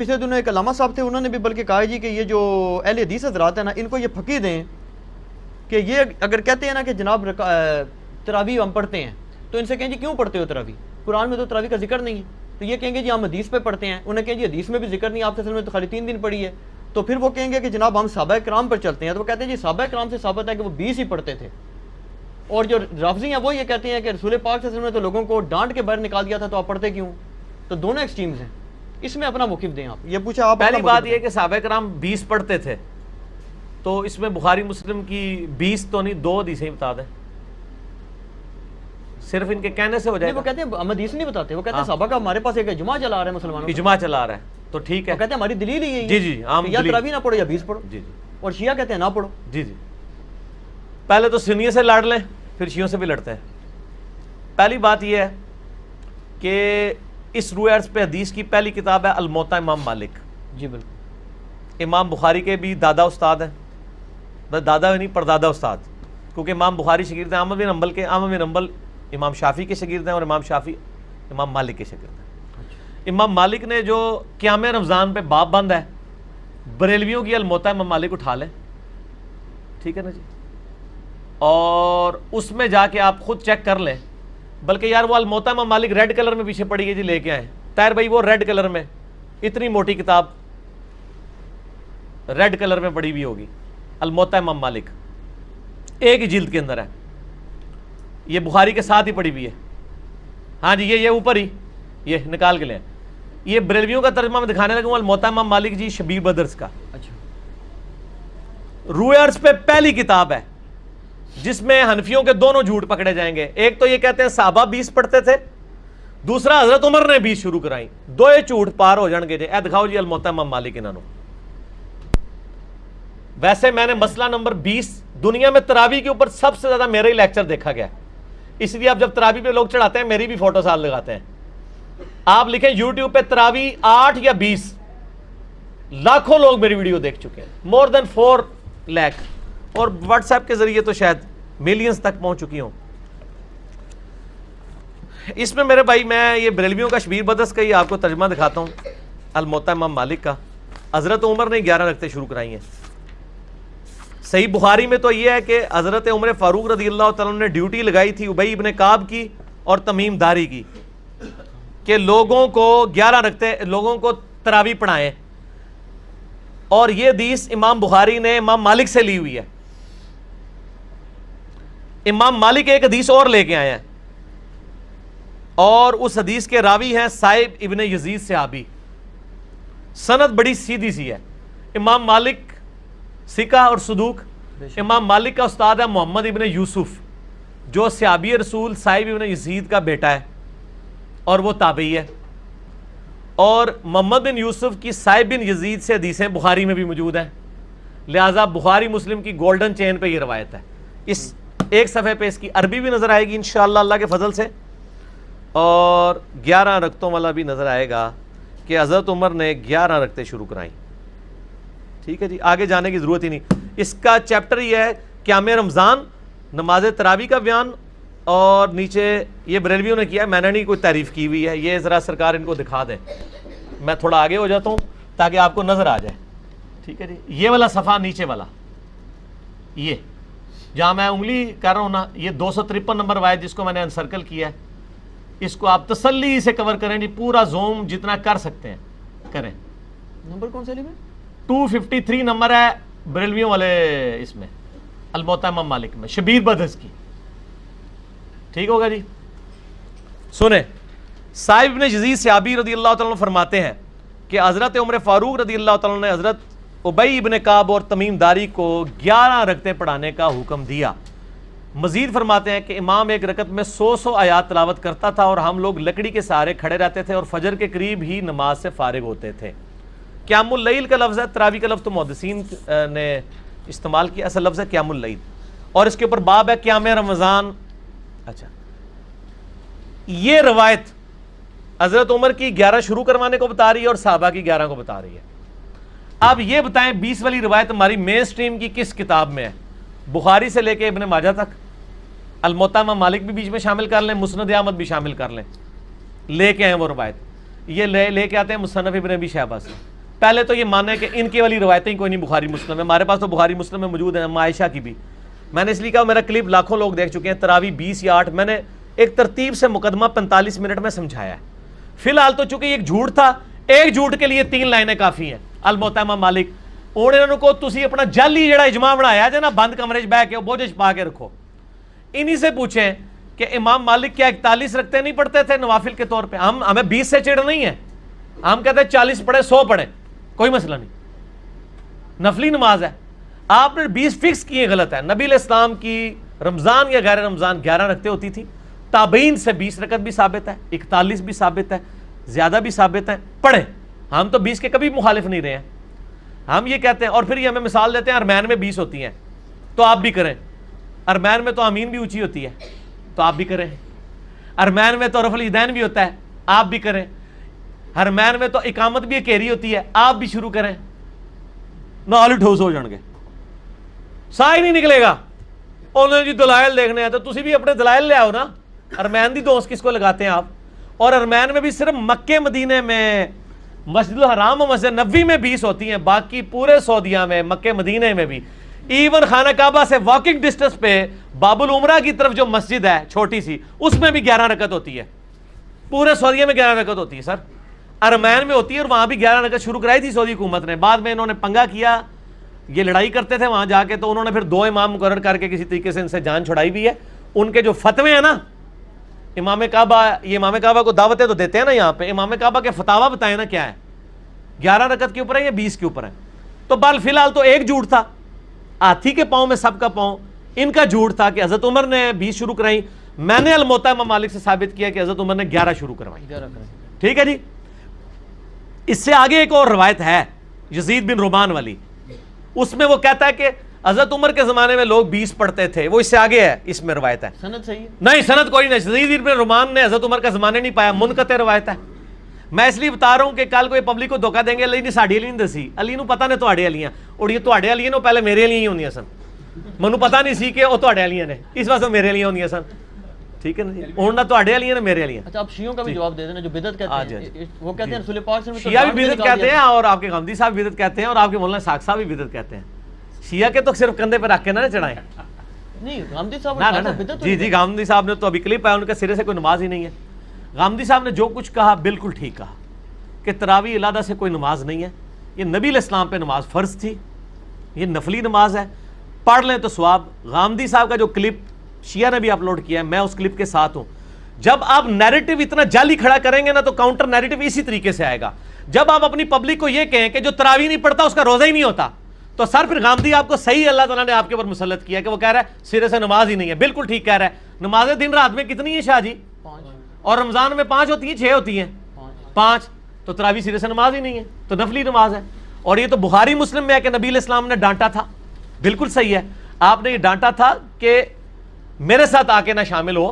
پچھلے دنوں ایک علامہ صاحب تھے، انہوں نے بھی بلکہ کہا جی کہ یہ جو اہل حدیث حضرات ہیں نا، ان کو یہ پھکی دیں کہ یہ اگر کہتے ہیں نا کہ جناب تراویح ہم پڑھتے ہیں، تو ان سے کہیں جی کیوں پڑھتے ہو تراویح؟ قرآن میں تو تراویح کا ذکر نہیں ہے. تو یہ کہیں گے جی ہم حدیث پہ پڑھتے ہیں. انہیں کہیں جی حدیث میں بھی ذکر نہیں، آپ کے میں تو خالی 3 دن پڑھی ہے. تو پھر وہ کہیں گے کہ جناب ہم صحابہ کرام پر چلتے ہیں. تو وہ کہتے ہیں جی صحابہ کرام سے ثابت ہے کہ وہ 20 ہی پڑھتے تھے. اور جو رافضی ہیں وہ یہ کہتے ہیں کہ رسول پاک صلی اللہ علیہ وسلم نے تو لوگوں کو ڈانٹ کے باہر نکال دیا تھا، تو آپ پڑھتے کیوں؟ تو دونوں ایکسٹریمز ہیں. اس میں اپنا موقف دیں. آپ یہ پوچھا، آپ پہلی بات یہ کہ صحابہ کرام 20 پڑھتے تھے، تو اس میں بخاری مسلم کی 20 تو نہیں 2 حدیثیں ہی بتا دیں، صرف ان کے کہنے سے ہو جائے گا. وہ کہتے ہیں ہم حدیث نہیں بتاتے، وہ کہتے ہیں صحابہ کا ہمارے پاس ایک اجماع چلا رہا ہے مسلمانوں کا. اجماع چلا رہا ہے تو ٹھیک ہے. وہ کہتے ہیں ہماری دلیل ہی جی جی عام یا تراویح نہ پڑھو یا 20 پڑھو. جی جی اور شیعہ کہتے ہیں نہ پڑھو. جی جی پہلے تو سنیوں سے لڑ لیں، پھر شیعوں سے بھی لڑتے ہیں. پہلی بات یہ ہے کہ اس روح عرض پہ حدیث کی پہلی کتاب ہے الموطا امام مالک. جی بالکل. امام بخاری کے بھی دادا استاد ہیں، بس دادا نہیں پردادا استاد، کیونکہ امام بخاری شاگرد ہیں احمد بن حنبل کے. احمد بن حنبل امام شافعی کے شاگرد ہیں، اور امام شافعی امام مالک کے شاگرد ہیں. امام مالک نے جو قیام رمضان پہ باب بند ہے، بریلویوں کی الموطا امام مالک اٹھا لیں، ٹھیک ہے نا جی، اور اس میں جا کے آپ خود چیک کر لیں. بلکہ یار وہ الموطا امام مالک ریڈ کلر میں پیچھے پڑی ہے جی، لے کے آئیں طاہر بھائی، وہ ریڈ کلر میں اتنی موٹی کتاب ریڈ کلر میں پڑی ہوئی ہوگی، الموطا امام مالک ایک ہی جلد کے اندر ہے. یہ بخاری کے ساتھ ہی پڑی ہوئی ہے. ہاں جی یہ اوپر ہی یہ نکال کے لیں. یہ بریلویوں کا ترجمہ میں دکھانے لگا ہوں، الموطا امام مالک جی شبیر بدرس کا. اچھا. روح عرض پہ پہلی کتاب ہے جس میں حنفیوں کے دونوں جھوٹ پکڑے جائیں گے. ایک تو یہ کہتے ہیں صحابہ 20 پڑھتے تھے، دوسرا حضرت عمر نے 20 شروع کرائیں. دو جھوٹ پار ہو جان گے جی. اے دکھاؤ جی الموطا امام مالک انہوں. ویسے میں نے مسئلہ نمبر 20 دنیا میں تراویح کے اوپر سب سے زیادہ میرا ہی لیکچر دیکھا گیا، اس لیے اب جب تراویح پہ لوگ چڑھاتے ہیں میری بھی فوٹو ساتھ لگاتے ہیں. آپ لکھیں یوٹیوب پہ تراویح 8 یا 20، لاکھوں لوگ میری ویڈیو دیکھ چکے ہیں، مور دین 4 لاکھ، اور واٹس ایپ کے ذریعے تو شاید ملینز تک پہنچ چکی ہوں. اس میں میرے بھائی میں یہ بریلویوں کا شبیر بدرس کا ہی آپ کو ترجمہ دکھاتا ہوں، الموطا امام مالک کا. حضرت عمر نے 11 رکعتیں شروع کرائی ہیں. صحیح بخاری میں تو یہ ہے کہ حضرت عمر فاروق رضی اللہ تعالیٰ نے ڈیوٹی لگائی تھی ابی ابن کعب کی اور تمیم داری کی کہ لوگوں کو 11 رکعتیں لوگوں کو تراویح پڑھائیں. اور یہ حدیث امام بخاری نے امام مالک سے لی ہوئی ہے. امام مالک ایک حدیث اور لے کے آئے ہیں، اور اس حدیث کے راوی ہیں صائب ابن یزید صحابی. سند بڑی سیدھی سی ہے. امام مالک ثقہ اور صدوق. امام مالک کا استاد ہے محمد ابن یوسف، جو صحابی رسول صائب ابن یزید کا بیٹا ہے اور وہ تابعی ہے. اور محمد بن یوسف کی صائب بن یزید سے حدیثیں بخاری میں بھی موجود ہیں، لہٰذا بخاری مسلم کی گولڈن چین پہ یہ روایت ہے. اس ایک صفحے پہ اس کی عربی بھی نظر آئے گی انشاءاللہ اللہ کے فضل سے، اور 11 رکعتوں والا بھی نظر آئے گا کہ حضرت عمر نے 11 رکعتیں شروع کرائیں. ٹھیک ہے جی، آگے جانے کی ضرورت ہی نہیں. اس کا چیپٹر یہ ہے قیام رمضان، نماز تراویح کا بیان، اور نیچے یہ بریلویوں نے کیا ہے، میں نے نہیں کوئی تعریف کی ہوئی ہے. یہ ذرا سرکار ان کو دکھا دیں. میں تھوڑا آگے ہو جاتا ہوں تاکہ آپ کو نظر آ جائے. ٹھیک ہے جی، یہ والا صفحہ نیچے والا، یہ جہاں میں انگلی کر رہا ہوں نا، یہ 253 نمبر روایت جس کو میں نے انسرکل کیا ہے، اس کو آپ تسلی سے کور کریں جی، پورا زوم جتنا کر سکتے ہیں کریں. نمبر کون سا لیے؟ 253 نمبر ہے بریلویوں والے اس میں الموطا امام مالک میں شبیر بدرس کی. ٹھیک ہوگا جی. سنیں، صائب ابن یزید صحابی رضی اللہ تعالیٰ عنہ فرماتے ہیں کہ حضرت عمر فاروق رضی اللہ تعالیٰ عنہ نے حضرت ابی ابن کعب اور تمیم داری کو 11 رکعتیں پڑھانے کا حکم دیا. مزید فرماتے ہیں کہ امام ایک رکعت میں 100 آیات تلاوت کرتا تھا، اور ہم لوگ لکڑی کے سہارے کھڑے رہتے تھے اور فجر کے قریب ہی نماز سے فارغ ہوتے تھے. قیام اللیل کا لفظ ہے، تراویح کا لفظ تو محدثین نے استعمال کیا، اصل لفظ ہے قیام اللیل، اور اس کے اوپر باب ہے قیام رمضان. اچھا، یہ روایت حضرت عمر کی 11 شروع کروانے کو بتا رہی ہے اور صحابہ کی 11 کو بتا رہی ہے. اب یہ بتائیں 20 والی روایت ہماری مین سٹریم کی کس کتاب میں ہے؟ بخاری سے لے کے ابن ماجہ تک. الموطا امام مالک بھی بیچ میں شامل کر لیں، مسند احمد بھی شامل کر لیں، لے کے آئیں وہ روایت. یہ لے کے آتے ہیں مصنف ابن ابی شیبہ سے. پہلے تو یہ مانے کہ ان کی والی روایتیں کوئی نہیں بخاری مسلم ہے. ہمارے پاس تو بخاری مسلم میں موجود ہیں, عائشہ کی بھی. میں نے اس لیے کہا, میرا کلپ لاکھوں لوگ دیکھ چکے ہیں, تراویح 20 یا 8. میں نے ایک ترتیب سے مقدمہ 45 منٹ میں سمجھایا ہے. فی الحال تو چونکہ ایک جھوٹ تھا, ایک جھوٹ کے لیے 3 لائنیں کافی ہیں. الموطا امام مالک انہوں کو تسی اپنا جعلی جڑا اجماع بنایا جے نا, بند کمرے بہ کے بوجھ پا کے رکھو. انہی سے پوچھیں کہ امام مالک کیا 41 رکھتے نہیں پڑھتے تھے نوافل کے طور پہ؟ ہمیں 20 سے چڑھ نہیں ہے, ہم کہتے ہیں 40 پڑھے 100 پڑھے, کوئی مسئلہ نہیں, نفلی نماز ہے. آپ نے 20 فکس کیے, غلط ہے. نبی علیہ السلام کی رمضان یا غیر رمضان 11 رکھتے ہوتی تھی. تابعین سے 20 رکعت بھی ثابت ہے, 41 بھی ثابت ہے, زیادہ بھی ثابت ہے, پڑھیں. ہم تو 20 کے کبھی مخالف نہیں رہے ہیں. ہم یہ کہتے ہیں, اور پھر یہ ہمیں مثال دیتے ہیں ارمین میں 20 ہوتی ہیں تو آپ بھی کریں. ارمین میں تو آمین بھی اونچی ہوتی ہے تو آپ بھی کریں. ارمین میں تو رفع الیدین بھی ہوتا ہے, آپ بھی کریں. ارمین میں تو اقامت بھی اکیری ہوتی ہے, آپ بھی شروع کریں. نال ٹھوس ہو جان گے, سا ہی نہیں نکلے گا. انہوں نے جی دلائل دیکھنے ہیں تو تسی بھی اپنے دلائل لے آؤ نا. ارمین دی دوست کس کو لگاتے ہیں آپ؟ اور ارمین میں بھی صرف مکے مدینے میں, مسجد الحرام و مسجد نبوی میں 20 ہوتی ہیں, باقی پورے سعودیہ میں, مکے مدینے میں بھی. ایون خانہ کعبہ سے واکنگ ڈسٹنس پہ باب العمرہ کی طرف جو مسجد ہے چھوٹی سی, اس میں بھی 11 رکعت ہوتی ہے. پورے سعودیہ میں 11 رکعت ہوتی ہے سر. ارمین میں ہوتی ہے, اور وہاں بھی 11 رکعت شروع کرائی تھی سعودی حکومت نے. بعد میں انہوں نے پنگا کیا, یہ لڑائی کرتے تھے وہاں جا کے, تو انہوں نے پھر 2 امام مقرر کر کے کسی طریقے سے ان سے جان چھڑائی بھی ہے. ان کے جو فتوے ہیں نا, امام کعبہ, یہ امام کعبہ کو دعوتیں تو دیتے ہیں نا یہاں پہ, امام کعبہ کے فتاوا بتائیں نا کیا ہے, 11 رکعت کے اوپر ہے یا 20 کے اوپر ہے. تو بال فی الحال تو ایک جھوٹ تھا, ہاتھی کے پاؤں میں سب کا پاؤں. ان کا جھوٹ تھا کہ حضرت عمر نے 20 شروع کرائی. میں نے الموطا امام مالک سے ثابت کیا کہ حضرت عمر نے 11 شروع کروائی. ٹھیک ہے جی. اس سے آگے ایک اور روایت ہے یزید بن رومان والی, اس میں وہ کہتا ہے کہ حضرت عمر کے زمانے میں لوگ 20 پڑھتے تھے. وہ اس سے آگے ہے, اس میں روایت ہے. سند صحیح ہے؟ نہیں, سند کوئی نہیں. یزید بن رومان نے حضرت عمر کا زمانے نہیں پایا, منقطع روایت ہے. میں اس لیے بتا رہا ہوں کہ کل کوئی پبلک کو دھوکہ دیں گے, علی نے ساڈی علی نہیں دسی, علی نو پتہ نے تواڈے علیاں, اور یہ تواڈے علی نو پہلے میرے علی ہی ہوندیاں سن. منو پتہ نہیں سی کہ وہ تواڈے علیاں نے, اس واسطے میرے علی ہوندیاں سن. ٹھیک ہے نا جی, ہن نہ تواڈے علیاں نے میرے علیاں. اچھا, آپ شیعوں کا بھی جواب دے دینا جو بدعت کہتے ہیں. وہ کہتے ہیں رسول پاک صلی اللہ علیہ وسلم شیعہ بھی بدعت کہتے ہیں, اور آپ کے غامدی صاحب بدعت کہتے ہیں, اور آپ کے مولانا ساق صاحب بھی بدعت کہتے ہیں. شیعہ کے تو صرف کندھے پہ رکھ کے نہ چڑھائیں. نہیں, غامدی صاحب جی غامدی صاحب نے تو ابھی کلپ ہے, ان کے سرے سے کوئی نماز ہی نہیں ہے. غامدی صاحب نے جو کچھ کہا بالکل ٹھیک کہا کہ تراویح علیحدہ سے کوئی نماز نہیں ہے. یہ نبی علیہ السلام پہ نماز فرض تھی, یہ نفلی نماز ہے, پڑھ لیں تو ثواب. غامدی صاحب کا جو کلپ شیعہ نے بھی اپلوڈ کیا ہے, میں اس کلپ کے ساتھ ہوں. جب آپ نیریٹو اتنا جعلی کھڑا کریں گے نا تو کاؤنٹر نیریٹو اسی طریقے سے آئے گا. جب آپ اپنی پبلک کو یہ کہیں کہ جو تراویح نہیں پڑھتا اس کا روزہ ہی نہیں ہوتا, تو سر پھر غامدی آپ کو صحیح اللہ تعالیٰ نے آپ کے اوپر مسلط کیا کہ وہ کہہ رہا ہے سرے سے نماز ہی نہیں ہے. بالکل ٹھیک کہہ رہا ہے. نمازیں دن رات میں کتنی ہیں شاہ جی؟ 5, اور رمضان میں 5 ہوتی ہیں, 6 ہوتی ہیں, 5. تو تراویح سرے سے نماز ہی نہیں ہے, تو نفلی نماز ہے. اور یہ تو بخاری مسلم میں ہے کہ نبی علیہ السلام نے ڈانٹا تھا. بالکل صحیح ہے, آپ نے یہ ڈانٹا تھا کہ میرے ساتھ آ کے نہ شامل ہو,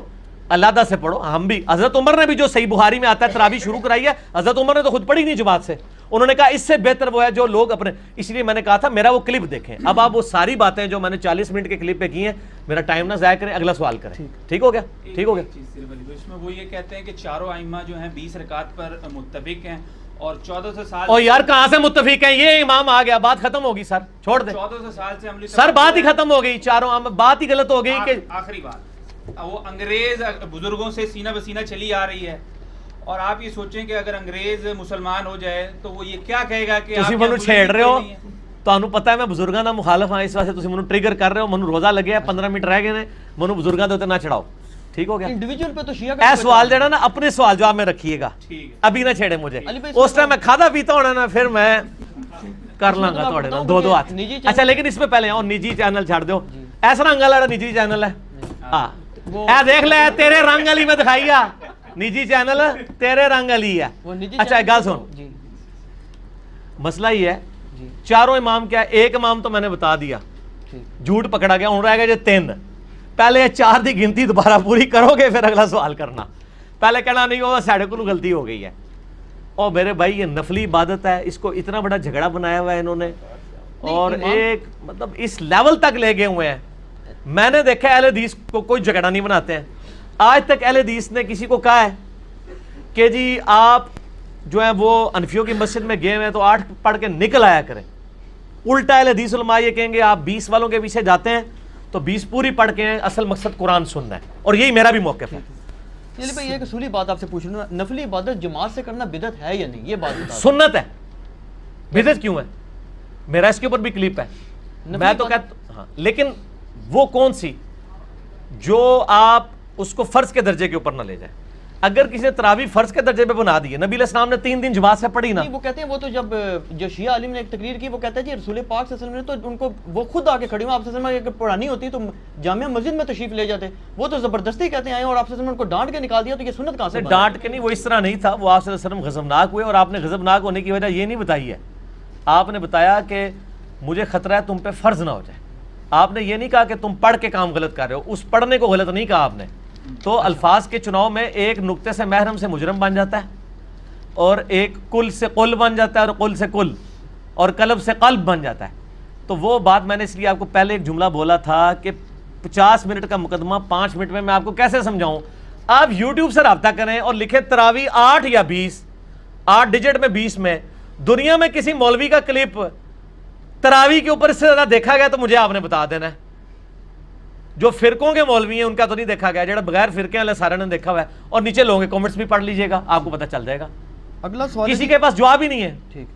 علیحدہ سے پڑھو. ہم بھی, حضرت عمر نے بھی جو صحیح بخاری میں آتا ہے تراویح شروع کرائی ہے, حضرت عمر نے تو خود پڑھی نہیں جماعت سے. انہوں نے کہا اس سے بہتر وہ ہے جو لوگ اپنے, اس لیے میں نے کہا تھا میرا وہ کلپ دیکھیں. اب آپ وہ ساری باتیں جو میں نے 40 منٹ کے کلپ پہ کی ہیں, میرا ٹائم نہ ضائع کریں, اگلا سوال کریں. ٹھیک ہو گیا؟ ٹھیک ہو گیا. اس میں وہ یہ کہتے ہیں کہ چاروں ائمہ جو ہیں 20 رکعت پر متفق ہیں, اور 1400 سال. اور یار کہاں سے متفق ہیں؟ یہ امام آ گیا, بات ختم ہوگی سر, چھوڑ دیں. 1400 سال سے عملی سر بات ہی ختم ہو گئی, چاروں بات ہی غلط ہو گئی کہ آخری بات وہ انگریز بزرگوں سے سینہ بسینہ چلی آ رہی ہے. اور آپ یہ سوچیں کہ اگر انگریز مسلمان ہو جائے تو وہ یہ کیا کہے گا کہ تسی منو چھیڑ رہے ہو. تانوں پتہ ہے میں بزرگاں دا مخالف ہاں, اس واسطے تسی منو ٹریگر کر رہے ہو. منو روزہ لگے ہے, 15 منٹ رہ گئے نے, منو بزرگاں دے اوتے نہ چڑھاؤ. ٹھیک ہو گیا؟ انڈیویجول پہ تو شیعہ کا اے سوال جڑا نا اپنے سوال جواب میں رکھیے گا, ابھی نہ چھیڑے مجھے. اس ٹائم میں کھادا پیتا ہونا نا, پھر میں کر لوں گا تھوڑے نا 2 ہاتھ. اچھا لیکن اس میں پہلے اور نجی چینل چھاڑ دو. ایسا رنگ والا نجی چینل ہے, ہاں اے دیکھ لے تیرے رنگ والی میں دکھائیا, نجی چینل تیرے رنگ والی ہے. اچھا ایک گل سن, مسئلہ یہ ہے چاروں امام کیا ہے, ایک امام تو میں نے بتا دیا جھوٹ پکڑا گیا, ہوں رہ گیا جو 3. پہلے 4 دی گنتی دوبارہ پوری کرو گے پھر اگلا سوال کرنا. پہلے کہنا نہیں ہوگا ساڑھے کو غلطی ہو گئی ہے. اور میرے بھائی یہ نفلی عبادت ہے, اس کو اتنا بڑا جھگڑا بنایا ہوا ہے انہوں نے, اور ایک مطلب اس لیول تک لے گئے ہوئے ہیں. میں نے دیکھا اہل حدیث کو کوئی جھگڑا نہیں بناتے ہیں. آج تک اہل حدیث نے کسی کو کہا ہے کہ جی آپ جو ہیں وہ انفیوں کی مسجد میں گئے ہیں تو 8 پڑھ کے نکل آیا کریں. الٹا اہل حدیث علماء یہ کہیں گے آپ 20 والوں کے پیچھے جاتے ہیں تو 20 پوری پڑھ کے ہیں, اصل مقصد قرآن سننا ہے, اور یہی میرا بھی موقف ہے. چلیے بھائی ایک اصولی بات آپ سے پوچھ لوں, نفلی عبادت جماعت سے کرنا بدعت ہے یا نہیں, یہ بات بتا. سنت ہے, بدعت کیوں ہے؟ میرا اس کے اوپر بھی کلپ ہے, میں تو کہتا ہاں, لیکن وہ کون سی جو آپ اس کو فرض کے درجے کے اوپر نہ لے جائیں. اگر کسی نے تراویح فرض کے درجے پہ بنا دی ہے, نبی علیہ السلام نے 3 دن جماعت سے پڑھی نا, وہ کہتے ہیں وہ تو جب جو شیعہ عالم نے ایک تقریر کی وہ کہتا ہے جی رسول پاک صلی اللہ علیہ وسلم نے تو ان کو وہ خود آ کے کھڑی ہوں, آپ صلی اللہ علیہ وسلم اگر پڑھانی ہوتی تو جامعہ مسجد میں تشریف لے جاتے, وہ تو زبردستی کہتے ہیں آئے اور آپ صلی اللہ علیہ وسلم نے ان کو ڈانٹ کے نکال دیا, تو یہ سنت کہاں سے؟ ڈانٹ کے نہیں, وہ اس طرح نہیں تھا, وہ آپ صلی اللہ علیہ وسلم غضبناک ہوئے, اور آپ نے غضبناک ہونے کی وجہ یہ نہیں بتائی ہے, آپ نے بتایا کہ مجھے خطرہ ہے تم پہ فرض نہ ہو جائے. آپ نے یہ نہیں کہا کہ تم پڑھ کے کام غلط کر رہے ہو, اس پڑھنے کو غلط نہیں کہا آپ نے. تو الفاظ کے چناؤ میں ایک نقطے سے محرم سے مجرم بن جاتا ہے, اور ایک کل سے قل بن جاتا ہے, اور قل سے کل, اور قلب سے قلب بن جاتا ہے. تو وہ بات میں نے اس لیے آپ کو پہلے ایک جملہ بولا تھا کہ 50 منٹ کا مقدمہ 5 منٹ میں آپ کو کیسے سمجھاؤں. آپ یوٹیوب سے رابطہ کریں اور لکھیں تراویح 8 یا 20, 8 ڈیجٹ میں 20 میں, دنیا میں کسی مولوی کا کلپ تراویح کے اوپر اس سے زیادہ دیکھا گیا تو مجھے آپ نے بتا دینا ہے. جو فرقوں کے مولوی ہیں ان کا تو نہیں دیکھا گیا, جڑا بغیر فرقے والے سارے نے دیکھا ہوا ہے, اور نیچے لوگوں کے کامنٹس بھی پڑھ لیجئے گا, آپ کو پتہ چل جائے گا. اگلا سوال کسی کے پاس جواب ہی نہیں ہے. ٹھیک.